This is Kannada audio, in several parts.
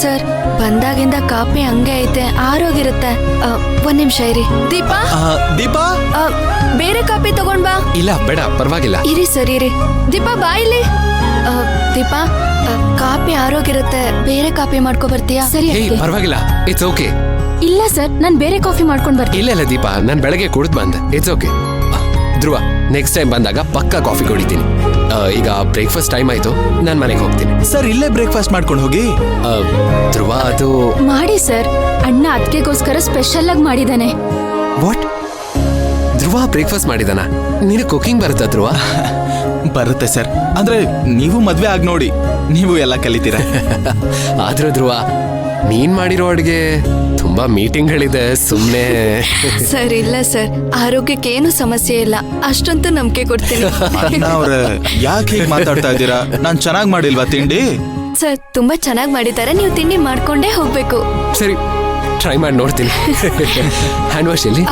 ಸರ್ ಬಂದಾಗಿಂದ ಕಾಪಿ ಹಂಗೆ ಐತೆ ಆರೋಗಿರುತ್ತೆ. ಒಂದ್ ನಿಮಿಷ ಇರಿ. ದೀಪಾ ದೀಪಾ ಬೇರೆ ಕಾಪಿ ತಗೊಂಡ್ ಬಾ. ಇಲ್ಲ ಬೇಡ ಪರವಾಗಿಲ್ಲ. ಇರಿ ಸರ್ ಇರಿ. ದೀಪಾ ಬಾ ಇಲ್ಲಿ. ದೀಪಾ ಕಾಪಿ ಆರೋಗಿರುತ್ತೆ, ಬೇರೆ ಕಾಪಿ ಮಾಡ್ಕೊ ಬರ್ತೀಯಾ? ಸರಿ. ಪರವಾಗಿಲ್ಲ, ಇಟ್ಸ್ ಓಕೆ. ಇಲ್ಲ ಸರ್, ನಾನ್ ಬೇರೆ ಕಾಫಿ ಮಾಡ್ಕೊಂಡ್ ಬರ್ತೀನಿ. ಇಲ್ಲ ದೀಪಾ, ನಾನ್ ಬೆಳಗ್ಗೆ ಕುಡಿದ್ ಬಂದೆ, it's okay. Dhruva, next time ಬಂದಾಗ ಪಕ್ಕಾ ಕಾಫಿ ಕುಡಿತೀನಿ. ಈಗ ಬ್ರೇಕ್ಫಾಸ್ಟ್ ಟೈಮ್ ಆಯ್ತು, ನಾನ್ ಮನೆಗೆ ಹೋಗ್ತೀನಿ. ಸರ್ ಇಲ್ಲೇ ಬ್ರೇಕ್ಫಾಸ್ಟ್ ಮಾಡ್ಕೊಂಡು ಹೋಗಿ. ಧ್ರುವ ಅದು ಮಾಡಿ ಸರ್, ಅಣ್ಣ ಅದಕ್ಕೆಗೋಸ್ಕರ ಸ್ಪೆಷಲ್ ಆಗಿ ಮಾಡಿದಾನೆ. ವಾಟ್? ಧ್ರುವ ಬ್ರೇಕ್ಫಾಸ್ಟ್ ಮಾಡಿದಾನ? ನೀನು ಕುಕಿಂಗ್ ಬರುತ್ತಾ ಧ್ರುವ? ಬರುತ್ತೆ ಸರ್, ಅಂದ್ರೆ ನೀವು ಮದ್ವೆ ಆಗ್ ನೋಡಿ, ನೀವು ಎಲ್ಲ ಕಲಿತೀರ. ಆದ್ರೂ ಧ್ರುವ, ನೀನ್ ಮಾಡಿರೋ ಅಡ್ಗೆ ತುಂಬಾ ಮೀಟಿಂಗ್ಗಳಿದೆ, ಸುಮ್ನೆ. ಸರ್ ಇಲ್ಲ ಸರ್, ಆರೋಗ್ಯಕ್ಕೆ ಏನು ಸಮಸ್ಯೆ ಇಲ್ಲ, ಅಷ್ಟಂತೂ ನಂಬಿಕೆ ಕೊಡ್ತೀನಿ. ಅವ್ರೆ ಯಾಕೆ ಹೀಗೆ ಮಾತಾಡ್ತಾ ಇದ್ದೀರಾ? ನಾನ್ ಚೆನ್ನಾಗ್ ಮಾಡಿಲ್ವಾ ತಿಂಡಿ? ಸರ್ ತುಂಬಾ ಚೆನ್ನಾಗಿ ಮಾಡಿದ್ದಾರೆ, ನೀವು ತಿಂಡಿ ಮಾಡ್ಕೊಂಡೇ ಹೋಗ್ಬೇಕು. ಸರಿ, ಟ್ರೈ ಮಾಡಿ ನೋಡ್ತೀನಿ. ಹ್ಯಾಂಡ್ ವಾಶ್ ಇಲ್ಲಿ?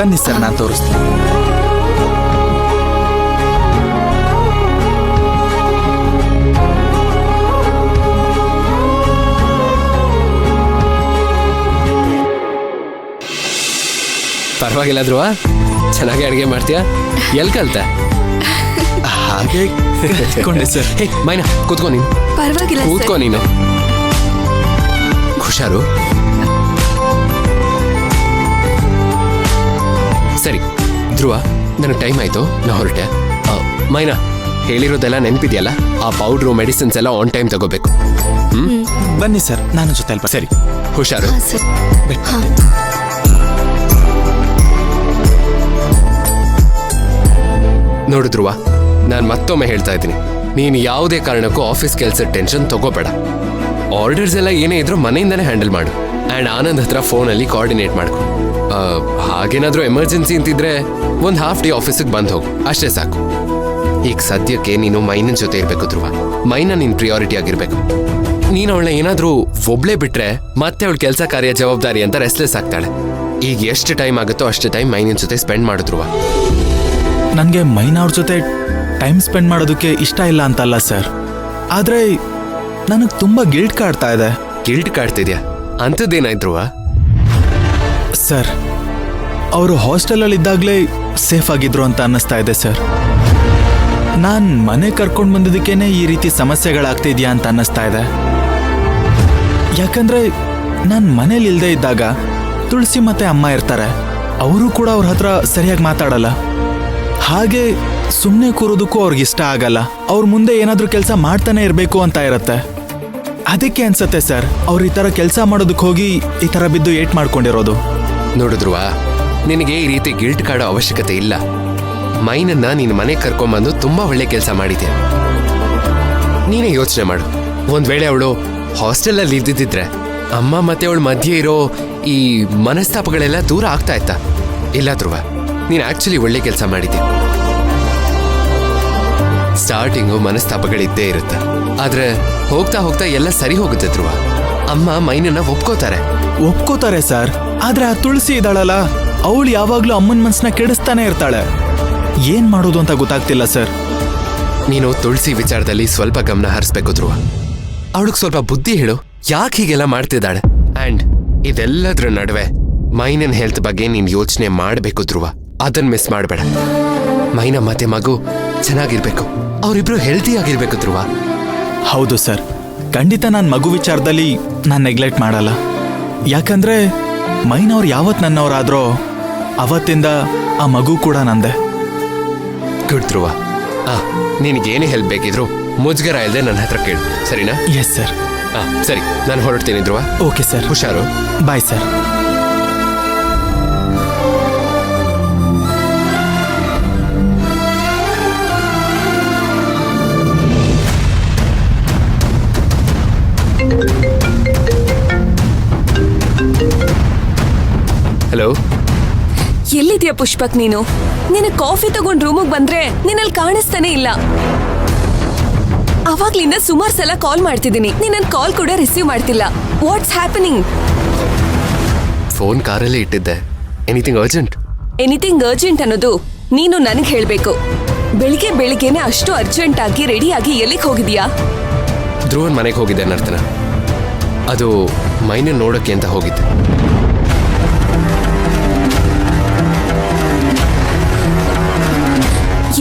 ಬನ್ನಿ ಸರ್, ನಾನ್ ತೋರಿಸ್ತೀನಿ. ಪರವಾಗಿಲ್ಲ ಧ್ರುವ, ಚೆನ್ನಾಗಿ ಅಡುಗೆ ಮಾಡ್ತೀಯಾ? ಎಲ್ಲಿ ಕಲ್ತೆ? ಹಾಗೆ ಕಲ್ತ್ಕೊಂಡೆ ಸರ್. ಹೇ ಮೈನಾ, ಕೂತ್ಕೋ ನೀನು. ಪರವಾಗಿಲ್ಲ ಕೂತ್ಕೋ ನೀನು. ಹುಷಾರು. ಸರಿ ಧ್ರುವ, ನನಗೆ ಟೈಮ್ ಆಯ್ತು, ನಾ ಹೊರಟೆ. ಮೈನಾ, ಹೇಳಿರೋದೆಲ್ಲ ನೆನಪಿದೆಯಲ್ಲ? ಆ ಪೌಡ್ರು ಮೆಡಿಸಿನ್ಸ್ ಎಲ್ಲ ಆನ್ ಟೈಮ್ ತಗೋಬೇಕು. ಬನ್ನಿ ಸರ್, ನಾನು ಜೊತೆ ಅಲ್ಪ. ಸರಿ, ಹುಷಾರು. ನೋಡು ಧ್ರುವ, ನಾನು ಮತ್ತೊಮ್ಮೆ ಹೇಳ್ತಾ ಇದ್ದೀನಿ, ನೀನು ಯಾವುದೇ ಕಾರಣಕ್ಕೂ ಆಫೀಸ್ ಕೆಲಸದ ಟೆನ್ಷನ್ ತಗೋಬೇಡ. ಆರ್ಡರ್ಸ್ ಎಲ್ಲ ಏನೇ ಇದ್ರೂ ಮನೆಯಿಂದನೇ ಹ್ಯಾಂಡಲ್ ಮಾಡು. ಆ್ಯಂಡ್ ಆನಂದ್ ಹತ್ರ ಫೋನಲ್ಲಿ ಕೋಆರ್ಡಿನೇಟ್ ಮಾಡ್ಕೊ. ಹಾಗೇನಾದ್ರೂ ಎಮರ್ಜೆನ್ಸಿ ಅಂತಿದ್ರೆ ಒಂದು ಹಾಫ್ ಡೇ ಆಫೀಸಿಗೆ ಬಂದು ಹೋಗು, ಅಷ್ಟೇ ಸಾಕು. ಈಗ ಸದ್ಯಕ್ಕೆ ನೀನು ಮೈನನ್ ಜೊತೆ ಇರಬೇಕು ಧ್ರುವ. ಮೈನ ನಿನ್ ಪ್ರಿಯಾರಿಟಿ ಆಗಿರ್ಬೇಕು. ನೀನು ಅವಳನ್ನ ಏನಾದ್ರೂ ಒಬ್ಳೇ ಬಿಟ್ರೆ ಮತ್ತೆ ಅವಳ ಕೆಲಸ ಕಾರ್ಯ ಜವಾಬ್ದಾರಿ ಅಂತ ರೆಸ್ಲೆಸ್ ಆಗ್ತಾಳೆ. ಈಗ ಎಷ್ಟು ಟೈಮ್ ಆಗುತ್ತೋ ಅಷ್ಟು ಟೈಮ್ ಮೈನನ್ ಜೊತೆ ಸ್ಪೆಂಡ್ ಮಾಡು ಧ್ರುವ. ನನಗೆ ಮೈನಾ ಅವ್ರ ಜೊತೆ ಟೈಮ್ ಸ್ಪೆಂಡ್ ಮಾಡೋದಕ್ಕೆ ಇಷ್ಟ ಇಲ್ಲ ಅಂತಲ್ಲ ಸರ್, ಆದ್ರೆ ನನಗೆ ತುಂಬಾ ಗಿಲ್ಟ್ ಕಾಡ್ತಾ ಇದೆ. ಗಿಲ್ಟ್ ಕಾಡ್ತಿದ್ಯಾ? ಅಂಥದ್ದೇನಾಯ್ತು ಧ್ರುವ? ಸರ್, ಅವರು ಹಾಸ್ಟೆಲಲ್ಲಿ ಇದ್ದಾಗಲೇ ಸೇಫ್ ಆಗಿದ್ರು ಅಂತ ಅನ್ನಿಸ್ತಾ ಇದೆ ಸರ್. ನಾನು ಮನೆ ಕರ್ಕೊಂಡು ಬಂದಿದ್ದಕ್ಕೇನೆ ಈ ರೀತಿ ಸಮಸ್ಯೆಗಳಾಗ್ತಿದ್ಯಾ ಅಂತ ಅನ್ನಿಸ್ತಾ ಇದೆ. ಯಾಕಂದ್ರೆ ನಾನು ಮನೇಲಿ ಇಲ್ಲದೆ ಇದ್ದಾಗ ತುಳಸಿ ಮತ್ತೆ ಅಮ್ಮ ಇರ್ತಾರೆ, ಅವರು ಕೂಡ ಅವ್ರ ಹತ್ರ ಸರಿಯಾಗಿ ಮಾತಾಡಲ್ಲ. ಹಾಗೆ ಸುಮ್ಮನೆ ಕೂರೋದಕ್ಕೂ ಅವ್ರಿಗೆ ಇಷ್ಟ ಆಗಲ್ಲ. ಅವ್ರ ಮುಂದೆ ಏನಾದ್ರೂ ಕೆಲಸ ಮಾಡ್ತಾನೆ ಇರಬೇಕು ಅಂತ ಇರತ್ತೆ. ಅದಕ್ಕೆ ಅನ್ಸತ್ತೆ ಸರ್, ಅವ್ರು ಈ ಥರ ಕೆಲಸ ಮಾಡೋದಕ್ಕೆ ಹೋಗಿ ಈ ಥರ ಬಿದ್ದು ಏಟ್ ಮಾಡ್ಕೊಂಡಿರೋದು. ನೋಡಿದ್ರುವ, ನಿನಗೆ ಈ ರೀತಿ ಗಿಲ್ಟ್ ಕಾಡೋ ಅವಶ್ಯಕತೆ ಇಲ್ಲ. ಮೈನನ್ನ ನೀನು ಮನೆಗೆ ಕರ್ಕೊಂಬಂದು ತುಂಬಾ ಒಳ್ಳೆ ಕೆಲಸ ಮಾಡಿದ್ಯಾ. ನೀನೇ ಯೋಚನೆ ಮಾಡು, ಒಂದ್ ವೇಳೆ ಅವಳು ಹಾಸ್ಟೆಲಲ್ಲಿ ಇದ್ದಿದ್ರೆ ಅಮ್ಮ ಮತ್ತೆ ಅವಳ ಮಧ್ಯೆ ಇರೋ ಈ ಮನಸ್ತಾಪಗಳೆಲ್ಲ ದೂರ ಆಗ್ತಾ ಇತ್ತಾ? ಇಲ್ಲ ಧ್ರುವ, ನೀನು ಆಕ್ಚುಲಿ ಒಳ್ಳೆ ಕೆಲಸ ಮಾಡಿದ್ದೆ. ಸ್ಟಾರ್ಟಿಂಗು ಮನಸ್ತಾಪಗಳಿದ್ದೇ ಇರುತ್ತೆ, ಆದ್ರೆ ಹೋಗ್ತಾ ಹೋಗ್ತಾ ಎಲ್ಲ ಸರಿ ಹೋಗುತ್ತೆ ಧ್ರುವ. ಅಮ್ಮ ಮೈನನ್ನ ಒಪ್ಕೋತಾರೆ ಸರ್, ಆದ್ರೆ ಆ ತುಳಸಿ ಇದ್ದಾಳಲ್ಲ, ಅವಳು ಯಾವಾಗ್ಲೂ ಅಮ್ಮನ ಮನ್ಸನ್ನ ಕೆಡಿಸ್ತಾನೆ ಇರ್ತಾಳೆ. ಏನ್ ಮಾಡೋದು ಅಂತ ಗೊತ್ತಾಗ್ತಿಲ್ಲ ಸರ್. ನೀನು ತುಳಸಿ ವಿಚಾರದಲ್ಲಿ ಸ್ವಲ್ಪ ಗಮನ ಹರಿಸ್ಬೇಕು ಧ್ರುವ. ಅವಳಿಗೆ ಸ್ವಲ್ಪ ಬುದ್ಧಿ ಹೇಳು, ಯಾಕೆ ಹೀಗೆಲ್ಲ ಮಾಡ್ತಿದ್ದಾಳೆ. ಅಂಡ್ ಇದೆಲ್ಲದ್ರ ನಡುವೆ ಮೈನನ್ ಹೆಲ್ತ್ ಬಗ್ಗೆ ನೀನ್ ಯೋಚನೆ ಮಾಡ್ಬೇಕು ಧ್ರುವ. ಅದನ್ನ ಮಿಸ್ ಮಾಡಬೇಡ. ಮೈನಾ ಮತ್ತೆ ಮಗು ಚೆನ್ನಾಗಿರ್ಬೇಕು, ಅವರಿಬ್ರು ಹೆಲ್ತಿ ಆಗಿರ್ಬೇಕು ಧ್ರುವ. ಹೌದು ಸರ್, ಖಂಡಿತ ನಾನು ಮಗು ವಿಚಾರದಲ್ಲಿ ನಾನು ನೆಗ್ಲೆಕ್ಟ್ ಮಾಡಲ್ಲ. ಯಾಕಂದ್ರೆ ಮೈನವ್ರು ಯಾವತ್ ನನ್ನವರಾದ್ರೋ ಅವತ್ತಿಂದ ಆ ಮಗು ಕೂಡ ನಂದೆ. ಗುಡ್ ಧ್ರುವ. ನಿನಗೇನೇ ಹೆಲ್ಪ್ ಬೇಕಿದ್ರು ಮುಜ್ಗರ ಇಲ್ಲದೆ ನನ್ನ ಹತ್ರ ಕೇಳು, ಸರಿನಾ? Yes sir. ಸರಿ, ನಾನು ಹೊರಡ್ತೀನಿ ಧ್ರುವ. ಓಕೆ ಸರ್, ಹುಷಾರು. Bye sir. ಹಲೋ, ಎಲ್ಲಿದ್ಯಾ ಪುಷ್ಪಕ್? ನೀನು ನಿನ್ನ ಕಾಫಿ ತಗೊಂಡ್ ರೂಮಿಗೆ ಬಂದ್ರೆ ನಿನ್ನಲ್ಲಿ ಕಾಣಿಸ್ತಾನೆ ಇಲ್ಲ. ಅವಾಗ್ಲಿಂದ ಸುಮಾರು ಸಲ ಕಾಲ್ ಮಾಡ್ತಿದ್ದೀನಿ, ನೀನ್ ಕಾಲ್ ಕೂಡ ರಿಸೀವ್ ಮಾಡ್ತಿಲ್ಲ. What's happening? ಫೋನ್ ಕಾರಲ್ಲೇ ಇಟ್ಟಿದ್ದೆ. Anything urgent? ಎನಿಥಿಂಗ್ ಅರ್ಜೆಂಟ್ ಅನ್ನೋದು ನೀನು ನನಗೆ ಹೇಳ್ಬೇಕು. ಬೆಳಿಗ್ಗೆನೆ ಅಷ್ಟು ಅರ್ಜೆಂಟ್ ಆಗಿ ರೆಡಿ ಆಗಿ ಎಲ್ಲಿಗೆ ಹೋಗಿದ್ಯಾ? ಧ್ರುವನ್ ಮನೆಗೆ ಹೋಗಿದ್ದೆ ನರ್ತನ. ಅದು ಮೈನ ನೋಡೋಕ್ಕೆ ಅಂತ ಹೋಗಿದ್ದೆ.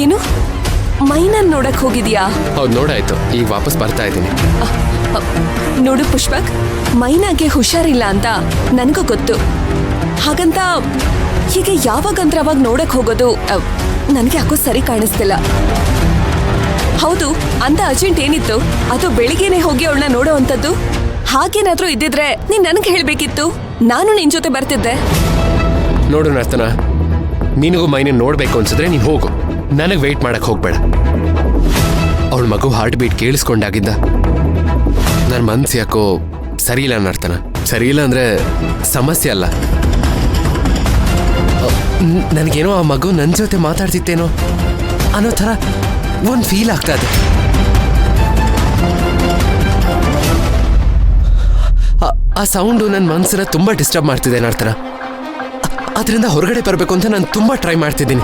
ಏನು ಮೈನನ್ ನೋಡಕ್ ಹೋಗಿದ್ಯಾ? ಹೌದು, ನೋಡಾಯ್ತು. ಈಗ ವಾಪಸ್ ಬರ್ತಾ ಇದ್ದೀನಿ. ನೋಡು ಪುಷ್ಪಕ್, ಮೈನಾಗೆ ಹುಷಾರಿಲ್ಲ ಅಂತ ನನಗೂ ಗೊತ್ತು. ಹಾಗಂತ ಹೀಗೆ ಯಾವಾಗಂದ್ರೆ ಅವಾಗ ನೋಡಕ್ ಹೋಗೋದು ನನಗೆ ಯಾಕೋ ಸರಿ ಕಾಣಿಸ್ತಿಲ್ಲ. ಹೌದು, ಅಂತ ಅರ್ಜೆಂಟ್ ಏನಿತ್ತು? ಅದು ಬೆಳಿಗ್ಗೆನೆ ಹೋಗಿ ಅವಳನ್ನ ನೋಡೋ ಅಂತದ್ದು. ಹಾಗೇನಾದ್ರೂ ಇದ್ದಿದ್ರೆ ನೀನ್ ನನಗೆ ಹೇಳ್ಬೇಕಿತ್ತು, ನಾನು ನಿನ್ ಜೊತೆ ಬರ್ತಿದ್ದೆ. ನೋಡು ನರ್ತನ, ನಿನಗೂ ಮೈನ ನೋಡ್ಬೇಕು ಅನ್ಸಿದ್ರೆ ನೀನು ಹೋಗು, ನನಗೆ ವೆಯ್ಟ್ ಮಾಡಕ್ ಹೋಗ್ಬೇಡ. ಅವಳ ಮಗು ಹಾರ್ಟ್ ಬೀಟ್ ಕೇಳಿಸ್ಕೊಂಡಾಗಿದ್ದ ನನ್ನ ಮನ್ಸು ಯಾಕೋ ಸರಿ ಇಲ್ಲ ನರ್ತನ. ಸರಿ ಇಲ್ಲ ಅಂದ್ರೆ ಸಮಸ್ಯೆ ಅಲ್ಲ, ನನಗೇನೋ ಆ ಮಗು ನನ್ನ ಜೊತೆ ಮಾತಾಡ್ತಿತ್ತೇನೋ ಅನ್ನೋ ಥರ ಒಂದು ಫೀಲ್ ಆಗ್ತಾ ಇದೆ. ಆ ಸೌಂಡು ನನ್ನ ಮನಸ್ಸನ್ನ ತುಂಬ ಡಿಸ್ಟರ್ಬ್ ಮಾಡ್ತಿದೆ ನರ್ತನ. ಅದರಿಂದ ಹೊರಗಡೆ ಬರಬೇಕು ಅಂತ ನಾನು ತುಂಬ ಟ್ರೈ ಮಾಡ್ತಿದ್ದೀನಿ.